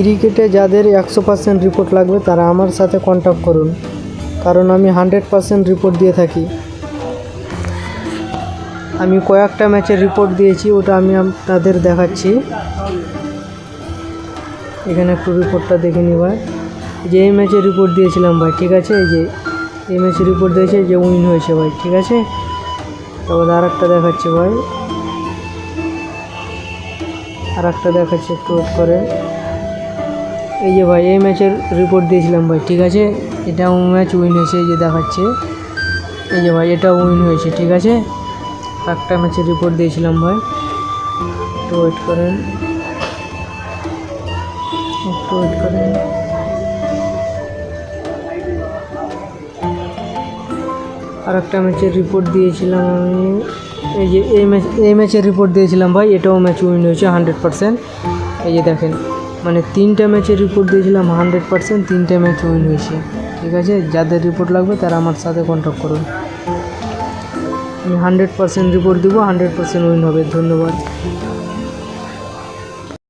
ক্রিকেটে যাদের 100% রিপোর্ট লাগবে তারা আমার সাথে কন্ট্যাক্ট করুন, কারণ আমি 100% রিপোর্ট দিয়ে থাকি। আমি কয়েকটা ম্যাচের রিপোর্ট দিয়েছি, ওটা আমি আপনাদের দেখাচ্ছি। এখানে একটু রিপোর্টটা দেখে নি ভাই, যে এই ম্যাচের রিপোর্ট দিয়েছিলাম ভাই, ঠিক আছে। এই ম্যাচের রিপোর্ট দিয়েছে যে উইন হয়েছে ভাই, ঠিক আছে। তারপরে আর একটা দেখাচ্ছি ভাই, আর একটা দেখাচ্ছি, একটু ওয়েট করে। এই যে ভাই এই ম্যাচের রিপোর্ট দিয়েছিলাম ভাই, ঠিক আছে। এটাও ম্যাচ উইন হয়েছে, এই যে দেখাচ্ছে। এই যে ভাই এটাও উইন হয়েছে, ঠিক আছে। একটা ম্যাচের রিপোর্ট দিয়েছিলাম ভাই, একটু ওয়েট করেন, একটু ওয়েট করেন। আর একটা ম্যাচের রিপোর্ট দিয়েছিলাম আমি, এই যে এই ম্যাচের রিপোর্ট দিয়েছিলাম ভাই, এটাও ম্যাচ উইন হয়েছে 100%। এই যে দেখেন, মানে 3টা ম্যাচের রিপোর্ট দিয়েছিলাম 100%, 3টে ম্যাচ উইন হয়েছে, ঠিক আছে। যাদের রিপোর্ট লাগবে তারা আমার সাথে কন্ট্যাক্ট করুন। আমি 100% রিপোর্ট দেবো, 100% উইন হবে। ধন্যবাদ।